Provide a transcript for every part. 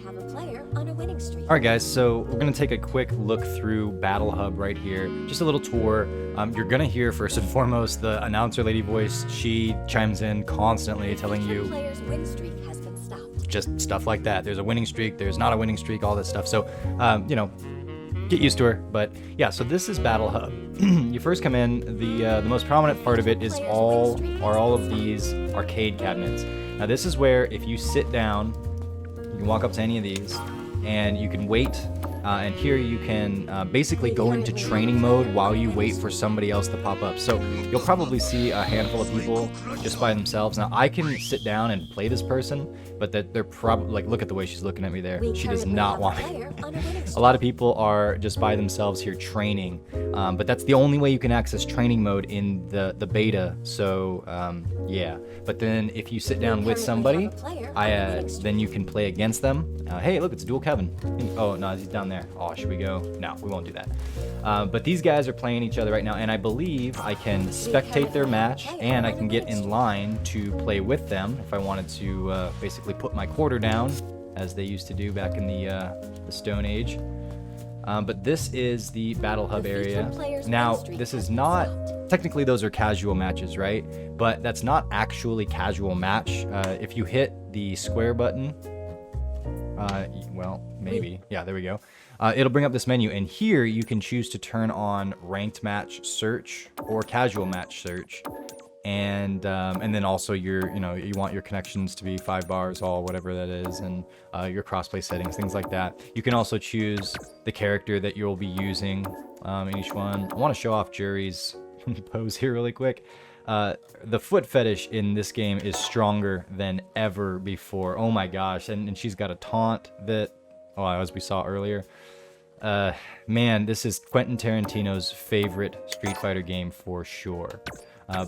have a player on a winning streak. All right, guys, so we're going to take a quick look through Battle Hub right here. Just a little tour. You're going to hear, first and foremost, the announcer lady voice. She chimes in constantly telling you Player's win streak has been stopped. just stuff like that. There's a winning streak, there's not a winning streak, all this stuff. So, you know, get used to her. But yeah, so this is Battle Hub. You first come in, the most prominent part of it is all of these arcade cabinets. Now this is where if you sit down, you can walk up to any of these and you can wait, and here you can basically go into training mode while you wait for somebody else to pop up. So you'll probably see a handful of people just by themselves. Now I can sit down and play this person, but that they're probably, like, look at the way she's looking at me there. She does not want me. A lot of people are just by themselves here training, but that's the only way you can access training mode in the beta. So yeah, but then if you sit down with somebody, then you can play against them. Hey, look, it's dual Kevin. Oh no, he's down there. Oh, should we go? No, we won't do that. But these guys are playing each other right now, and I believe I can spectate their match, and I can get in line to play with them if I wanted to basically put my quarter down, as they used to do back in the Stone Age. But this is the Battle Hub area. Now, this is not, technically those are casual matches, right? But that's not actually casual match. If you hit the square button, well, maybe, yeah, there we go. It'll bring up this menu, and here you can choose to turn on ranked match search or casual match search. And then also you want your connections to be 5 bars all, whatever that is, and your crossplay settings, things like that. You can also choose the character that you'll be using in each one. I want to show off Jury's pose here really quick. The foot fetish in this game is stronger than ever before. Oh my gosh, and she's got a taunt that, as we saw earlier. Man, this is Quentin Tarantino's favorite Street Fighter game for sure.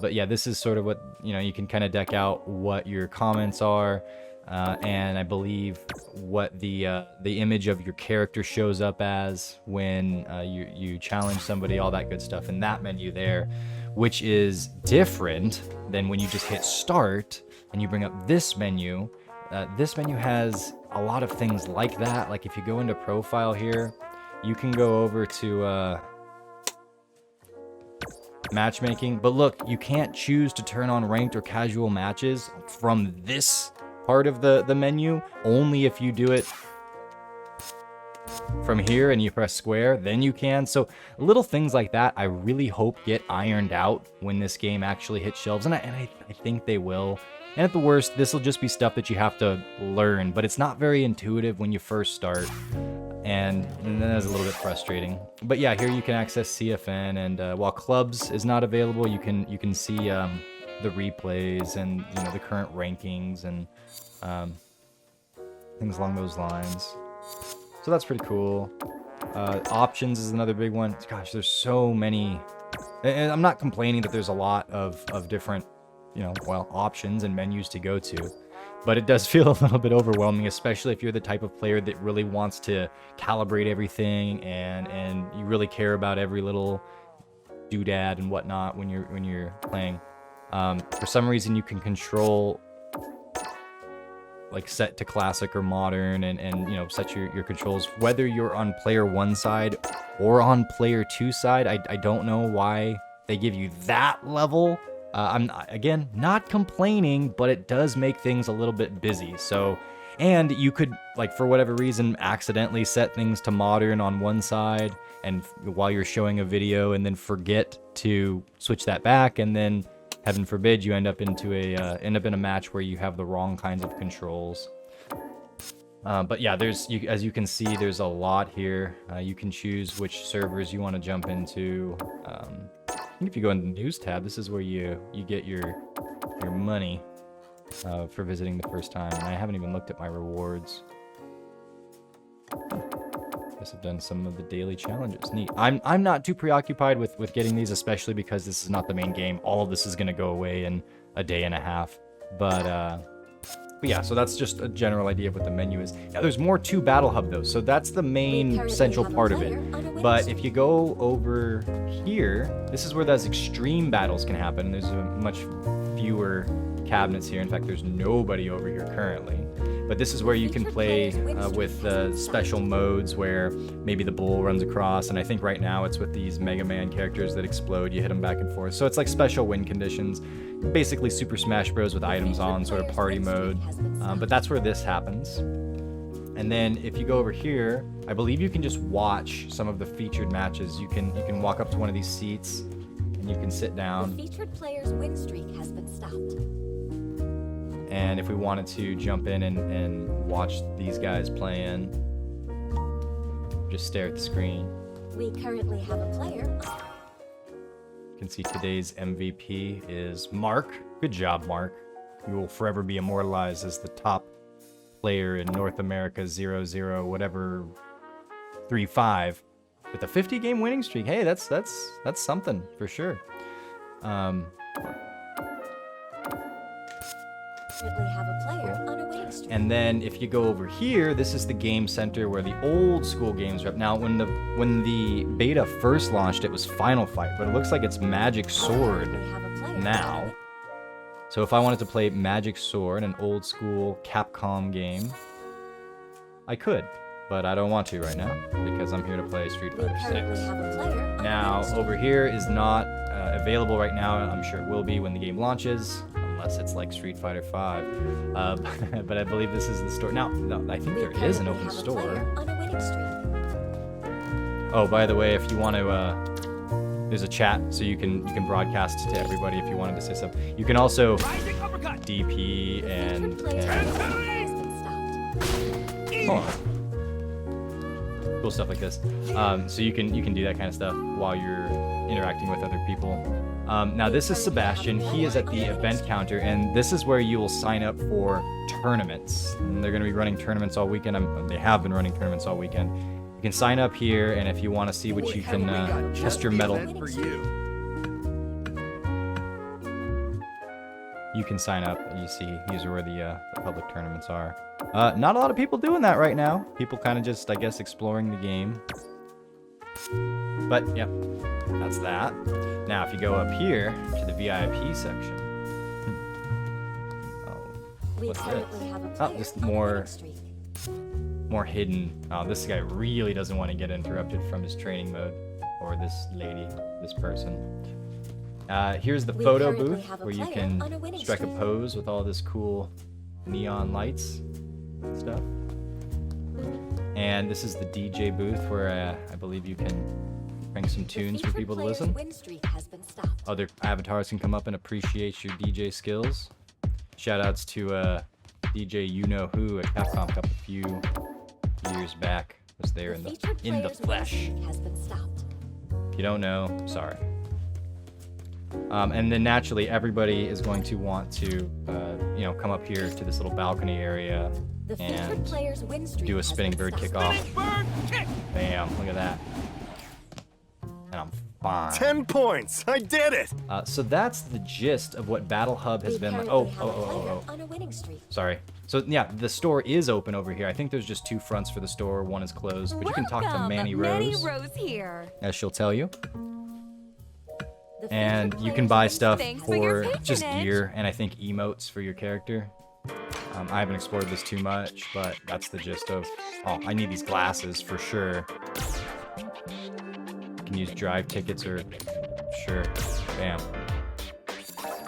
But yeah, this is sort of what, you can kind of deck out what your comments are, and I believe what the image of your character shows up as when you challenge somebody, all that good stuff in that menu there, which is different than when you just hit start and you bring up this menu. This menu has a lot of things like that. Like if you go into profile here, you can go over to matchmaking, but look, you can't choose to turn on ranked or casual matches from this part of the menu. Only if you do it from here and you press square, then you can. So little things like that I really hope get ironed out when this game actually hits shelves, and I think they will. And at the worst, this will just be stuff that you have to learn, but it's not very intuitive when you first start, and that's a little bit frustrating. But yeah, here you can access CFN, and while clubs is not available, you can see the replays and the current rankings and things along those lines. So that's pretty cool. Options is another big one. Gosh, there's so many, and I'm not complaining that there's a lot of different options and menus to go to, but it does feel a little bit overwhelming, especially if you're the type of player that really wants to calibrate everything and you really care about every little doodad and whatnot when you're playing. For some reason, you can control like set to classic or modern, and set your controls whether you're on player 1 side or on player 2 side. I don't know why they give you that level. I'm, again, not complaining, but it does make things a little bit busy. So, and you could, like, for whatever reason, accidentally set things to modern on one side, and while you're showing a video, and then forget to switch that back, and then, heaven forbid, you end up in a match where you have the wrong kinds of controls. But yeah, as you can see, there's a lot here. You can choose which servers you want to jump into. I think if you go in the news tab, this is where you get your money for visiting the first time. And I haven't even looked at my rewards. Guess I've done some of the daily challenges. Neat. I'm not too preoccupied with getting these, especially because this is not the main game. All of this is going to go away in a day and a half. But yeah, so that's just a general idea of what the menu is. Now, there's more to Battle Hub, though, so that's the main central part of it. But if you go over here, this is where those extreme battles can happen. There's a much fewer cabinets here. In fact, there's nobody over here currently. But this is where you can play with special modes where maybe the bull runs across, and I think right now it's with these Mega Man characters that explode. You hit them back and forth. So it's like special win conditions. Basically Super Smash Bros. With items on, sort of party mode. But that's where this happens. And then if you go over here, I believe you can just watch some of the featured matches. You can walk up to one of these seats and you can sit down. The featured player's win streak has been stopped. And if we wanted to jump in and watch these guys playing, just stare at the screen. We currently have a player. You can see today's MVP is Mark. Good job, Mark. You will forever be immortalized as the top player in North America 00 whatever 35 with a 50-game winning streak. Hey, that's something for sure. Currently have a player on a winning streak. And then if you go over here, this is the game center where the old school games are up. Now, when the beta first launched, it was Final Fight, but it looks like it's Magic Sword We have a player. now. So if I wanted to play Magic Sword, an old school Capcom game, I could, but I don't want to right now because I'm here to play Street We Fighter currently 6. have a player on a Now, winning streak. over here is not available right now. I'm sure it will be when the game launches, unless it's like Street Fighter 5. But I believe this is the store. Now, no, I think We there is an currently open have a store. player on a winning streak. Oh, by the way, if you want to, there's a chat, so you can broadcast to everybody if you wanted to say something. You can also DP The and featured player's win streak has been stopped. hold on. Cool stuff like this. So you can do that kind of stuff while you're interacting with other people. Now this is Sebastian. He is at the event counter, and this is where you will sign up for tournaments. And they're going to be running tournaments all weekend. They have been running tournaments all weekend. You can sign up here, and if you want to see what you can test your metal, For you. you can sign up. You see, these are where the public tournaments are. Not a lot of people doing that right now. People kind of just, I guess, exploring the game. But, yep, that's that. Now, if you go up here to the VIP section. Oh, We what's currently this? have a Oh, player this on a more winning streak. hidden. Oh, this guy really doesn't want to get interrupted from his training mode. Or this lady, this person. Here's the We photo currently booth have a where you player can on a winning strike a streak. pose with all this cool neon lights and stuff. And this is the DJ booth where I believe you can bring some The tunes for featured people to player's listen. win streak has been stopped. Other avatars can come up and appreciate your DJ skills. Shoutouts to DJ You Know Who at Capcom Cup a few years back. Was there in the featured in the player's win flesh. streak has been stopped. If you don't know, sorry. And then naturally, everybody is going to want to, come up here to this little balcony area The featured and player's win streak do a has spinning been bird stopped. kickoff. Bam! Look at that. And I'm fine. 10 points. I did it. So that's the gist of what Battle Hub has We been like. currently Oh, have a player on a winning streak. sorry. So yeah, the store is open over here. I think there's just 2 fronts for the store. One is closed, but you can talk to Welcome, Manny Manny Rose, Rose here. as she'll tell you. The And featured you can player's buy win stuff Thanks for your for just patronage. gear and I think emotes for your character. I haven't explored this too much, but that's the gist of. Oh, I need these glasses for sure. You can use drive tickets or sure. Bam.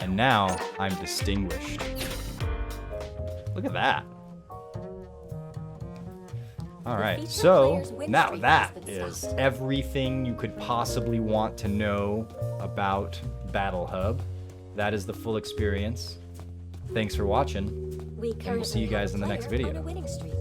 And now I'm distinguished. Look at that. All right, featured so player's win now streak that has been is stopped. everything you could possibly want to know about Battle Hub. That is the full experience. Thanks for watching. We we'll see you currently guys have in the a next player video. on a winning streak.